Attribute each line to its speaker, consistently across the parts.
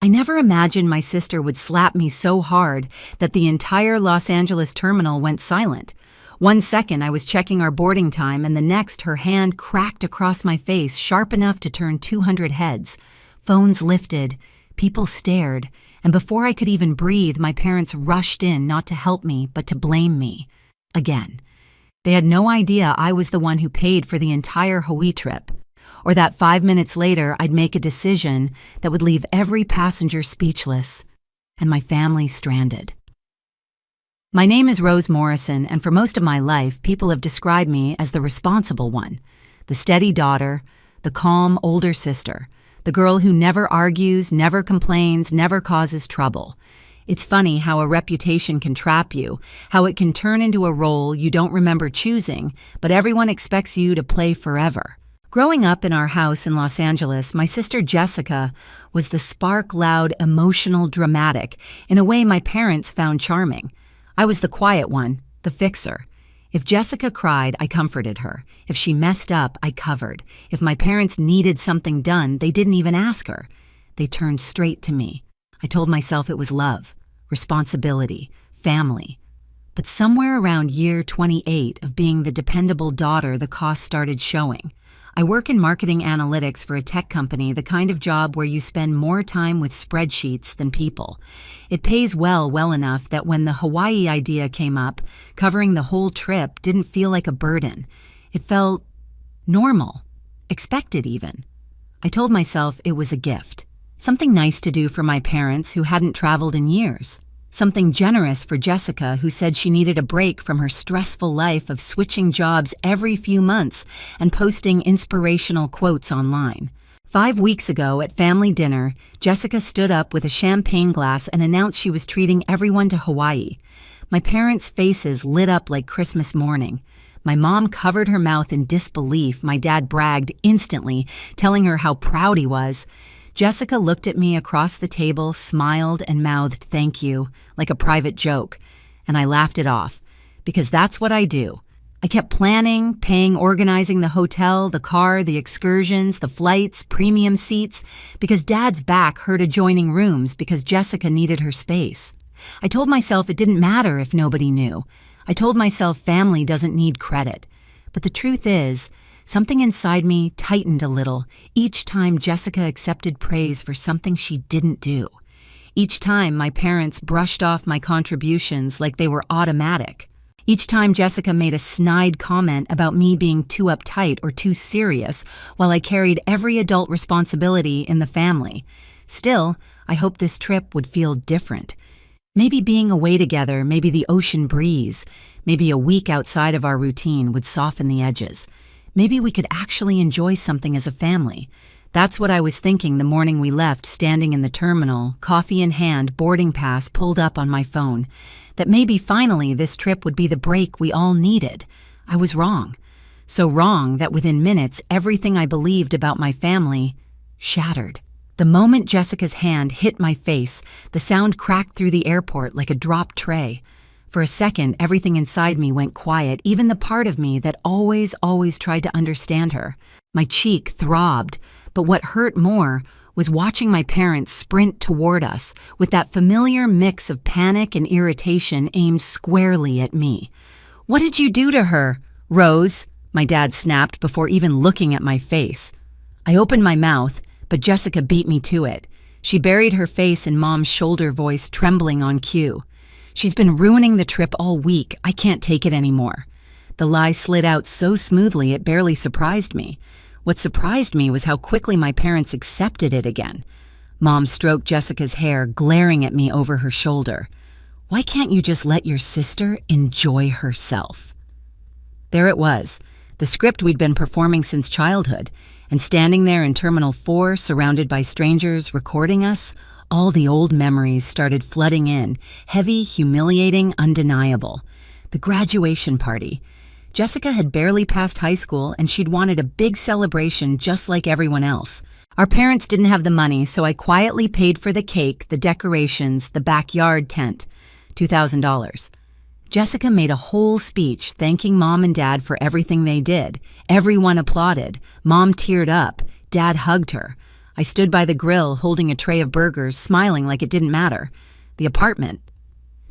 Speaker 1: I never imagined my sister would slap me so hard that the entire Los Angeles terminal went silent. One second I was checking our boarding time, and the next her hand cracked across my face sharp enough to turn 200 heads. Phones lifted, people stared, and before I could even breathe, my parents rushed in not to help me but to blame me. Again. They had no idea I was the one who paid for the entire Hawaii trip, or that 5 minutes later I'd make a decision that would leave every passenger speechless and my family stranded. My name is Rose Morrison, and for most of my life, people have described me as the responsible one, the steady daughter, the calm older sister, the girl who never argues, never complains, never causes trouble. It's funny how a reputation can trap you, how it can turn into a role you don't remember choosing, but everyone expects you to play forever. Growing up in our house in Los Angeles, my sister Jessica was the spark-loud, emotional, dramatic, in a way my parents found charming. I was the quiet one, the fixer. If Jessica cried, I comforted her. If she messed up, I covered. If my parents needed something done, they didn't even ask her. They turned straight to me. I told myself it was love, responsibility, family. But somewhere around year 28 of being the dependable daughter, the cost started showing. I work in marketing analytics for a tech company, the kind of job where you spend more time with spreadsheets than people. It pays well enough that when the Hawaii idea came up, covering the whole trip didn't feel like a burden. It felt normal, expected even. I told myself it was a gift. Something nice to do for my parents who hadn't traveled in years. Something generous for Jessica, who said she needed a break from her stressful life of switching jobs every few months and posting inspirational quotes online. 5 weeks ago at family dinner, Jessica stood up with a champagne glass and announced she was treating everyone to Hawaii. My parents' faces lit up like Christmas morning. My mom covered her mouth in disbelief. My dad bragged instantly, telling her how proud he was. Jessica looked at me across the table, smiled, and mouthed "thank you," like a private joke, and I laughed it off, because that's what I do. I kept planning, paying, organizing the hotel, the car, the excursions, the flights, premium seats, because Dad's back hurt adjoining rooms because Jessica needed her space. I told myself it didn't matter if nobody knew. I told myself family doesn't need credit. But the truth is, something inside me tightened a little each time Jessica accepted praise for something she didn't do. Each time my parents brushed off my contributions like they were automatic. Each time Jessica made a snide comment about me being too uptight or too serious while I carried every adult responsibility in the family. Still, I hoped this trip would feel different. Maybe being away together, maybe the ocean breeze, maybe a week outside of our routine would soften the edges. Maybe we could actually enjoy something as a family. That's what I was thinking the morning we left, standing in the terminal, coffee in hand, boarding pass pulled up on my phone. That maybe finally this trip would be the break we all needed. I was wrong. So wrong that within minutes, everything I believed about my family shattered. The moment Jessica's hand hit my face, the sound cracked through the airport like a dropped tray. For a second, everything inside me went quiet, even the part of me that always tried to understand her. My cheek throbbed, but what hurt more was watching my parents sprint toward us with that familiar mix of panic and irritation aimed squarely at me. "What did you do to her, Rose?" my dad snapped before even looking at my face. I opened my mouth, but Jessica beat me to it. She buried her face in Mom's shoulder, voice trembling on cue. "She's been ruining the trip all week. I can't take it anymore." The lie slid out so smoothly it barely surprised me. What surprised me was how quickly my parents accepted it again. Mom stroked Jessica's hair, glaring at me over her shoulder. "Why can't you just let your sister enjoy herself?" There it was, the script we'd been performing since childhood, and standing there in Terminal 4, surrounded by strangers recording us, all the old memories started flooding in, heavy, humiliating, undeniable. The graduation party. Jessica had barely passed high school, and she'd wanted a big celebration just like everyone else. Our parents didn't have the money, so I quietly paid for the cake, the decorations, the backyard tent. $2,000. Jessica made a whole speech thanking Mom and Dad for everything they did. Everyone applauded. Mom teared up. Dad hugged her. I stood by the grill holding a tray of burgers, smiling like it didn't matter. The apartment.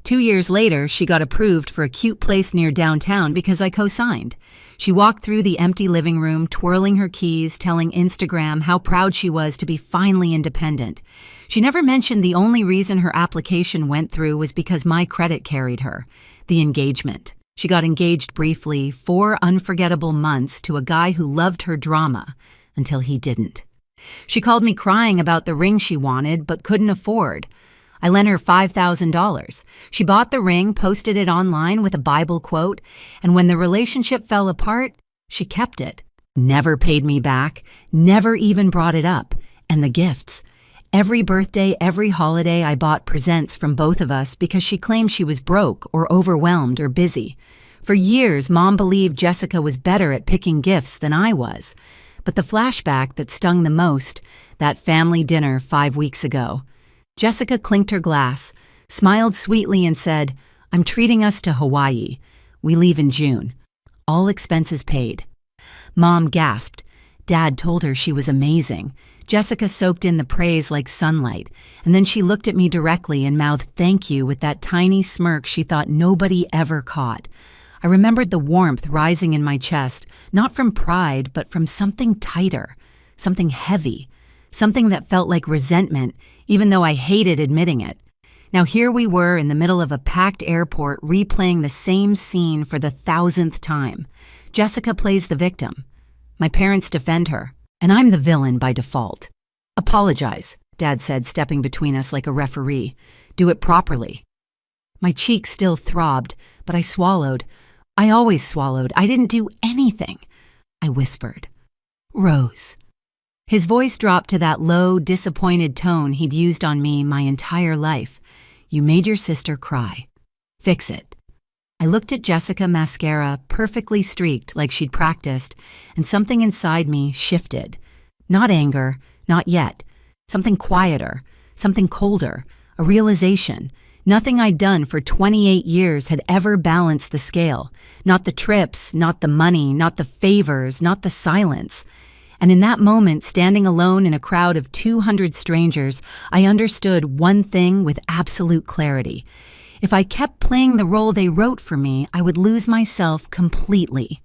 Speaker 1: 2 years later, she got approved for a cute place near downtown because I co-signed. She walked through the empty living room, twirling her keys, telling Instagram how proud she was to be finally independent. She never mentioned the only reason her application went through was because my credit carried her. The engagement. She got engaged briefly, 4 unforgettable months to a guy who loved her drama, until he didn't. She called me crying about the ring she wanted but couldn't afford. I lent her $5,000. She bought the ring, posted it online with a Bible quote, and when the relationship fell apart, she kept it. Never paid me back, never even brought it up. And the gifts. Every birthday, every holiday, I bought presents from both of us because she claimed she was broke or overwhelmed or busy. For years, Mom believed Jessica was better at picking gifts than I was. But the flashback that stung the most, that family dinner 5 weeks ago. Jessica clinked her glass, smiled sweetly and said, "I'm treating us to Hawaii. We leave in June. All expenses paid." Mom gasped. Dad told her she was amazing. Jessica soaked in the praise like sunlight, and then she looked at me directly and mouthed thank you with that tiny smirk she thought nobody ever caught. I remembered the warmth rising in my chest, not from pride, but from something tighter, something heavy, something that felt like resentment, even though I hated admitting it. Now here we were in the middle of a packed airport replaying the same scene for the 1,000th time. Jessica plays the victim. My parents defend her, and I'm the villain by default. "Apologize," Dad said, stepping between us like a referee. "Do it properly." My cheeks still throbbed, but I swallowed. I always swallowed. I didn't do anything. I whispered, "Rose." His voice dropped to that low, disappointed tone he'd used on me my entire life. "You made your sister cry. Fix it." I looked at Jessica mascara, perfectly streaked like she'd practiced, and something inside me shifted. Not anger, not yet. Something quieter, something colder, a realization. Nothing I'd done for 28 years had ever balanced the scale. Not the trips, not the money, not the favors, not the silence. And in that moment, standing alone in a crowd of 200 strangers, I understood one thing with absolute clarity. If I kept playing the role they wrote for me, I would lose myself completely.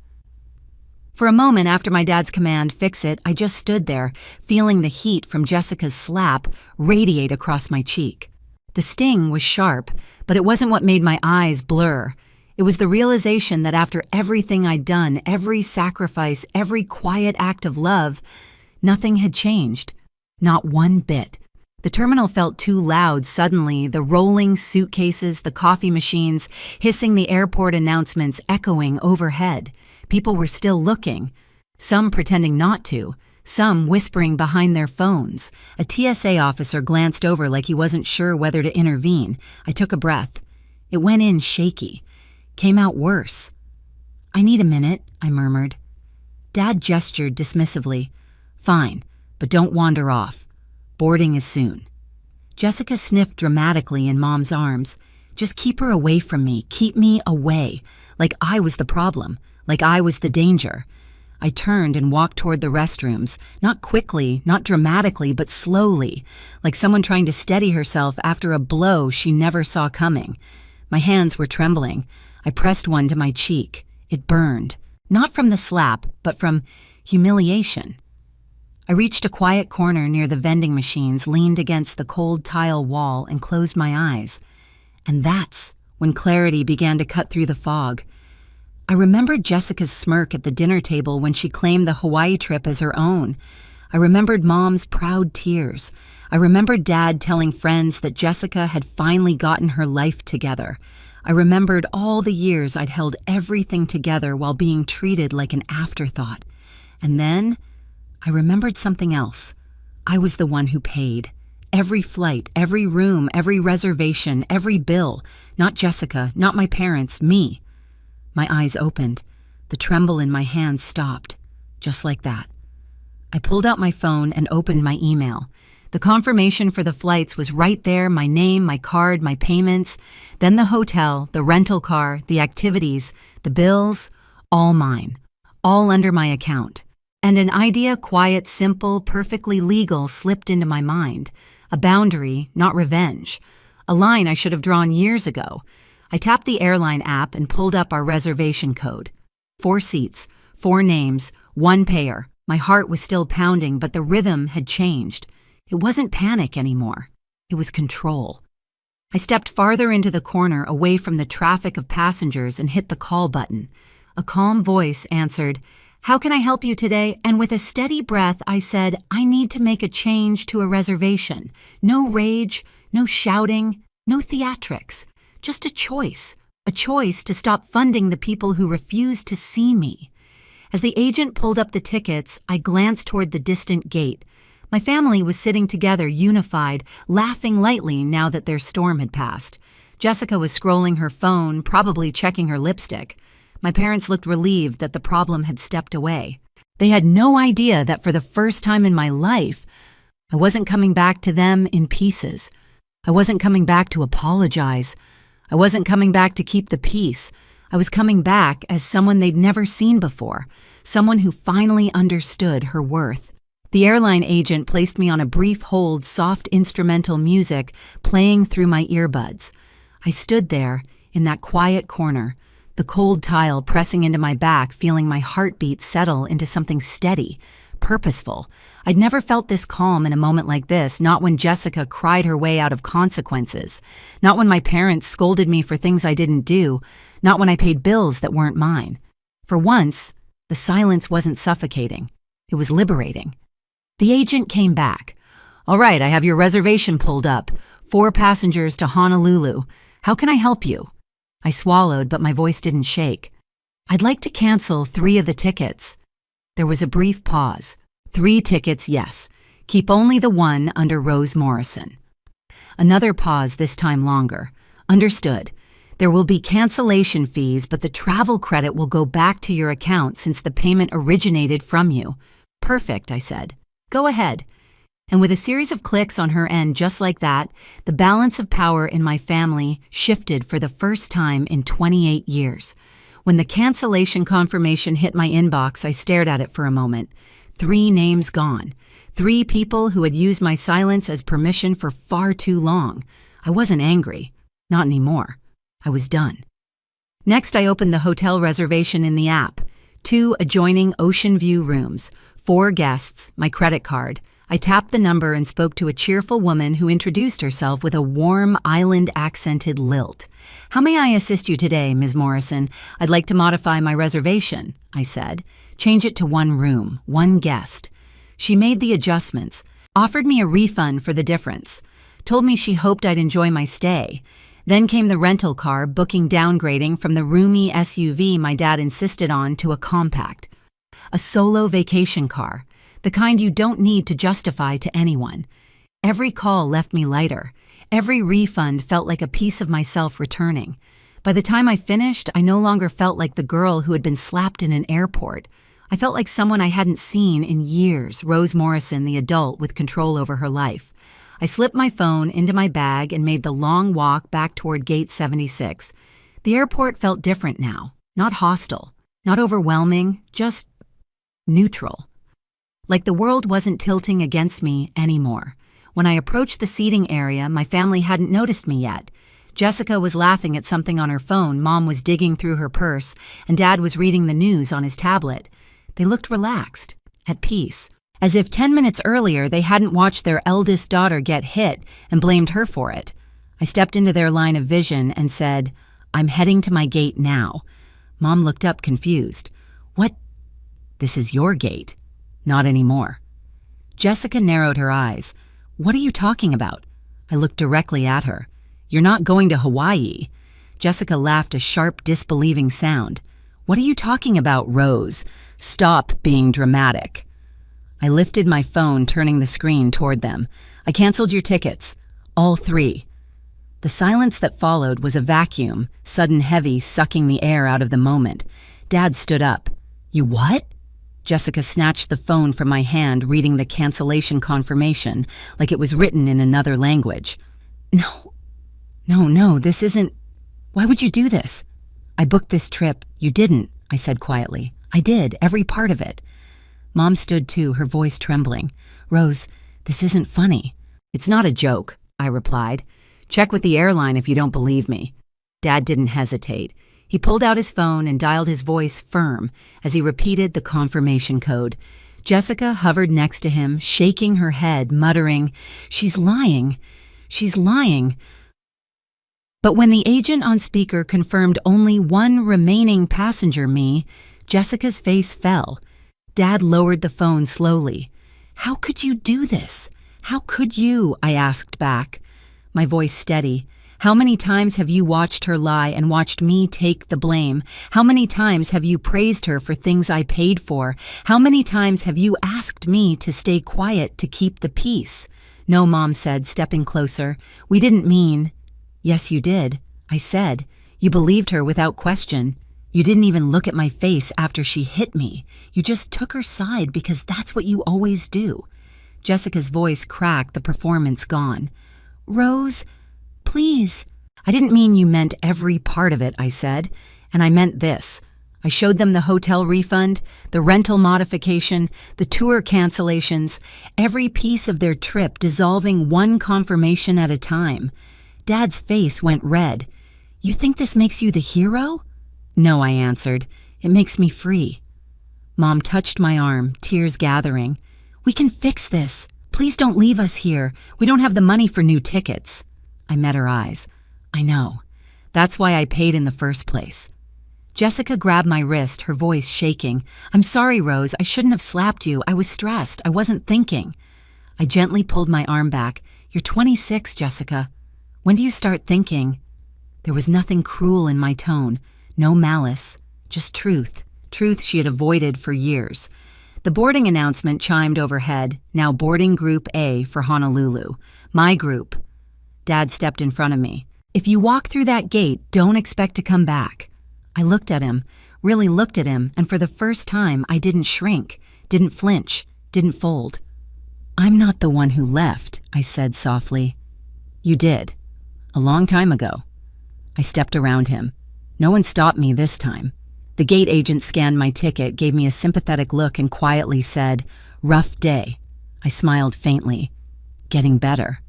Speaker 1: For a moment after my dad's command, "Fix it," I just stood there, feeling the heat from Jessica's slap radiate across my cheek. The sting was sharp, but it wasn't what made my eyes blur. It was the realization that after everything I'd done, every sacrifice, every quiet act of love, nothing had changed. Not one bit. The terminal felt too loud suddenly, the rolling suitcases, the coffee machines, hissing the airport announcements echoing overhead. People were still looking, some pretending not to, some whispering behind their phones. A TSA officer glanced over like he wasn't sure whether to intervene. I took a breath. It went in shaky. Came out worse. "I need a minute," I murmured. Dad gestured dismissively. "Fine, but don't wander off. Boarding is soon." Jessica sniffed dramatically in Mom's arms. "Just keep her away from me. Keep me away. Like I was the problem. Like I was the danger." I turned and walked toward the restrooms, not quickly, not dramatically, but slowly, like someone trying to steady herself after a blow she never saw coming. My hands were trembling. I pressed one to my cheek. It burned, not from the slap, but from humiliation. I reached a quiet corner near the vending machines, leaned against the cold tile wall, and closed my eyes. And that's when clarity began to cut through the fog. I remembered Jessica's smirk at the dinner table when she claimed the Hawaii trip as her own. I remembered Mom's proud tears. I remembered Dad telling friends that Jessica had finally gotten her life together. I remembered all the years I'd held everything together while being treated like an afterthought. And then I remembered something else. I was the one who paid. Every flight, every room, every reservation, every bill. Not Jessica, not my parents, me. My eyes opened. The tremble in my hands stopped. Just like that. I pulled out my phone and opened my email. The confirmation for the flights was right there, my name, my card, my payments, then the hotel, the rental car, the activities, the bills, all mine, all under my account. And an idea, quiet, simple, perfectly legal, slipped into my mind. A boundary, not revenge. A line I should have drawn years ago. I tapped the airline app and pulled up our reservation code. 4 seats, 4 names, 1 payer. My heart was still pounding, but the rhythm had changed. It wasn't panic anymore. It was control. I stepped farther into the corner, away from the traffic of passengers, and hit the call button. A calm voice answered, "How can I help you today?" And with a steady breath, I said, "I need to make a change to a reservation. No rage, no shouting, no theatrics. Just a choice to stop funding the people who refuse to see me." As the agent pulled up the tickets, I glanced toward the distant gate. My family was sitting together, unified, laughing lightly now that their storm had passed. Jessica was scrolling her phone, probably checking her lipstick. My parents looked relieved that the problem had stepped away. They had no idea that for the first time in my life, I wasn't coming back to them in pieces. I wasn't coming back to apologize. I wasn't coming back to keep the peace. I was coming back as someone they'd never seen before, someone who finally understood her worth. The airline agent placed me on a brief hold, soft instrumental music playing through my earbuds. I stood there, in that quiet corner, the cold tile pressing into my back, feeling my heartbeat settle into something steady, purposeful. I'd never felt this calm in a moment like this, not when Jessica cried her way out of consequences, not when my parents scolded me for things I didn't do, not when I paid bills that weren't mine. For once, the silence wasn't suffocating. It was liberating. The agent came back. "All right, I have your reservation pulled up. 4 passengers to Honolulu. How can I help you?" I swallowed, but my voice didn't shake. "I'd like to cancel 3 of the tickets." There was a brief pause. 3 tickets, yes. Keep only the one under Rose Morrison. Another pause, this time longer. "Understood. There will be cancellation fees, but the travel credit will go back to your account since the payment originated from you." "Perfect," I said. "Go ahead." And with a series of clicks on her end just like that, the balance of power in my family shifted for the first time in 28 years. When the cancellation confirmation hit my inbox, I stared at it for a moment. 3 names gone. 3 people who had used my silence as permission for far too long. I wasn't angry. Not anymore. I was done. Next, I opened the hotel reservation in the app. 2 adjoining ocean view rooms. 4 guests, my credit card. I tapped the number and spoke to a cheerful woman who introduced herself with a warm, island-accented lilt. "How may I assist you today, Ms. Morrison? I'd like to modify my reservation," I said. "Change it to 1 room, 1 guest." She made the adjustments, offered me a refund for the difference, told me she hoped I'd enjoy my stay. Then came the rental car, booking downgrading from the roomy SUV my dad insisted on to a compact. A solo vacation car, the kind you don't need to justify to anyone. Every call left me lighter. Every refund felt like a piece of myself returning. By the time I finished, I no longer felt like the girl who had been slapped in an airport. I felt like someone I hadn't seen in years, Rose Morrison, the adult with control over her life. I slipped my phone into my bag and made the long walk back toward Gate 76. The airport felt different now, not hostile, not overwhelming, just neutral. Like the world wasn't tilting against me anymore. When I approached the seating area, my family hadn't noticed me yet. Jessica was laughing at something on her phone, Mom was digging through her purse, and Dad was reading the news on his tablet. They looked relaxed, at peace, as if 10 minutes earlier they hadn't watched their eldest daughter get hit and blamed her for it. I stepped into their line of vision and said, "I'm heading to my gate now." Mom looked up confused. "What? This is your gate." "Not anymore." Jessica narrowed her eyes. "What are you talking about?" I looked directly at her. "You're not going to Hawaii." Jessica laughed a sharp, disbelieving sound. "What are you talking about, Rose? Stop being dramatic." I lifted my phone, turning the screen toward them. "I canceled your tickets. All 3. The silence that followed was a vacuum, sudden heavy, sucking the air out of the moment. Dad stood up. "You what?" Jessica snatched the phone from my hand, reading the cancellation confirmation, like it was written in another language. No, this isn't... Why would you do this?" "I booked this trip." "You didn't," I said quietly. "I did, every part of it." Mom stood too, her voice trembling. "Rose, this isn't funny." "It's not a joke," I replied. "Check with the airline if you don't believe me." Dad didn't hesitate. He pulled out his phone and dialed his voice firm as he repeated the confirmation code. Jessica hovered next to him, shaking her head, muttering, "She's lying. She's lying." But when the agent on speaker confirmed only one remaining passenger, me, Jessica's face fell. Dad lowered the phone slowly. "How could you do this? How could you?" I asked back, my voice steady. "How many times have you watched her lie and watched me take the blame? How many times have you praised her for things I paid for? How many times have you asked me to stay quiet to keep the peace?" "No," Mom said, stepping closer. "We didn't mean—" "Yes, you did," I said. "You believed her without question. You didn't even look at my face after she hit me. You just took her side because that's what you always do." Jessica's voice cracked, the performance gone. "Rose, please." "I didn't mean you meant every part of it," I said. "And I meant this." I showed them the hotel refund, the rental modification, the tour cancellations, every piece of their trip dissolving one confirmation at a time. Dad's face went red. "You think this makes you the hero?" "No," I answered. "It makes me free." Mom touched my arm, tears gathering. "We can fix this. Please don't leave us here. We don't have the money for new tickets." I met her eyes. "I know. That's why I paid in the first place." Jessica grabbed my wrist, her voice shaking. "I'm sorry, Rose. I shouldn't have slapped you. I was stressed. I wasn't thinking." I gently pulled my arm back. "You're 26, Jessica. When do you start thinking?" There was nothing cruel in my tone. No malice, just truth. Truth she had avoided for years. The boarding announcement chimed overhead, now boarding Group A for Honolulu. My group. Dad stepped in front of me. "If you walk through that gate, don't expect to come back." I looked at him, really looked at him, and for the first time I didn't shrink, didn't flinch, didn't fold. "I'm not the one who left," I said softly. "You did. A long time ago." I stepped around him. No one stopped me this time. The gate agent scanned my ticket, gave me a sympathetic look, and quietly said, "Rough day." I smiled faintly. Getting better.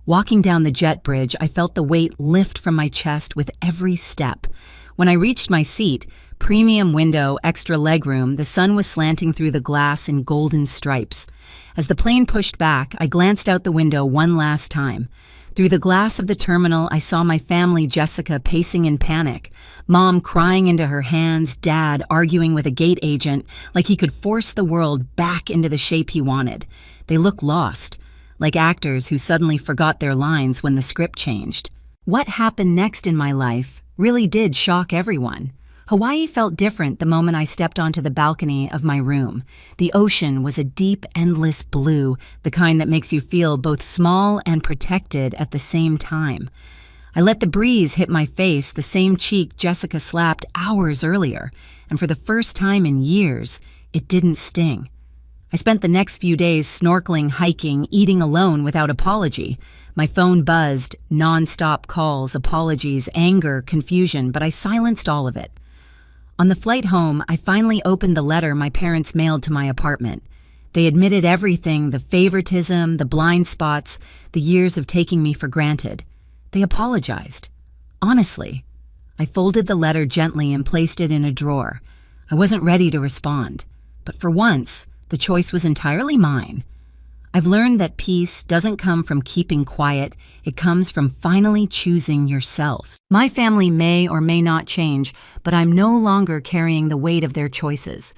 Speaker 1: Walking down the jet bridge, I felt the weight lift from my chest with every step. When I reached my seat, premium window, extra legroom, the sun was slanting through the glass in golden stripes. As the plane pushed back, I glanced out the window one last time. Through the glass of the terminal, I saw my family, Jessica, pacing in panic. Mom crying into her hands, Dad arguing with a gate agent like he could force the world back into the shape he wanted. They looked lost, like actors who suddenly forgot their lines when the script changed. What happened next in my life really did shock everyone. Hawaii felt different the moment I stepped onto the balcony of my room. The ocean was a deep, endless blue, the kind that makes you feel both small and protected at the same time. I let the breeze hit my face, the same cheek Jessica slapped hours earlier, and for the first time in years, it didn't sting. I spent the next few days snorkeling, hiking, eating alone without apology. My phone buzzed, non-stop calls, apologies, anger, confusion, but I silenced all of it. On the flight home, I finally opened the letter my parents mailed to my apartment. They admitted everything, the favoritism, the blind spots, the years of taking me for granted. They apologized. Honestly. I folded the letter gently and placed it in a drawer. I wasn't ready to respond. But for once, the choice was entirely mine. I've learned that peace doesn't come from keeping quiet, it comes from finally choosing yourselves. My family may or may not change, but I'm no longer carrying the weight of their choices.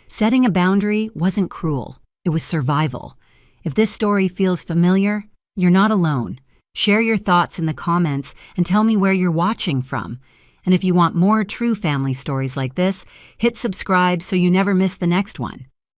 Speaker 1: Setting a boundary wasn't cruel, it was survival. If this story feels familiar, you're not alone. Share your thoughts in the comments and tell me where you're watching from. And if you want more true family stories like this, hit subscribe so you never miss the next one.